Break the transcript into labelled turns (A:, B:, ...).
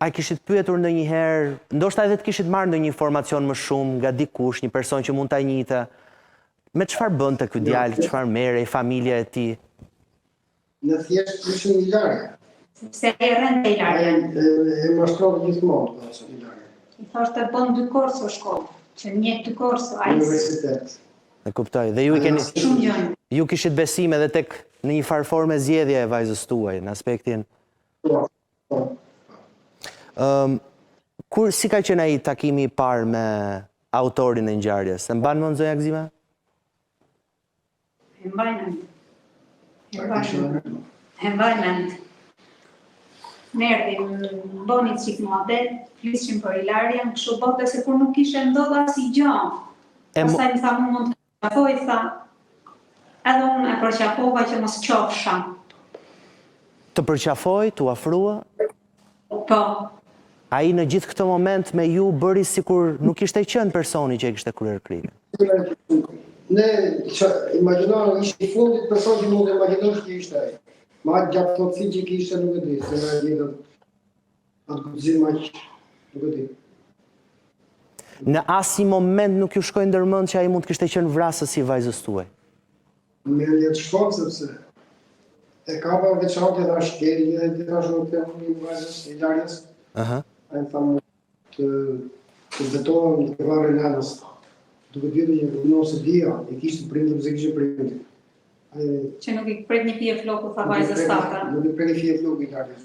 A: A kishit pyetur ndonjëherë, ndoshta edhe të kishit marrë ndonjë informacion më shumë nga dikush, një person që mund ta njihte, me çfarë bënte ky djalë, çfarë merrej familja e tij?
B: Në thjesht ishim një largë.
C: Se e rënde i largën.
B: E mashtrove gjithmonë, një largë.
C: I thoshte bën 2 korso shkollë, që njeh 2 korso, ai
B: Universitet.
A: E kuptoj. Dhe ju i keni
C: shumë gjën.
A: ju kishit besim edhe tek në një farë forme zgjedhje e vajzës tuaj, në aspektin.
B: Po.
A: Kur si ka qenë ai takimi i parë me autorin e ngjarjes? E mban mend zonja Gzima?
C: E mbaj mend. Ne erdhim, bëni qik model, flisshim për Ilarian, kështu bote se kur nuk kishe ndodh asgjë. Pastaj më tha mund të qafoj, tha, edhe unë e përqafova që mos qofsha.
A: Të përqafoj, t'u afrua?
C: Po.
A: Ai në gjithë këtë moment me ju bëri sikur nuk ishte qenë personi që e kishte kryer krimin.
B: Ne imagjinojmë ishte i fundit person që mund të imagjinosh që ishte ai. Ma gjatë plotësi që kishte nuk e di, se në jetën atë guzim aq nuk e di.
A: Në asnjë moment nuk ju shkoi ndërmend që ai mund të kishte qenë vrasës i vajzës tuaj.
B: Më jetë shkon sepse e kapa veçantë dhe është deri edhe tash nuk e mund të vajzës i Larjes. Ai thamë të betohem të varë nanës. Duke ditur që nëse dia e kishte prindër se kishte prindër.
C: Që nuk i pret një pije floku, tha vajzës tata.
B: Nuk i pret një pije floku i Larjes.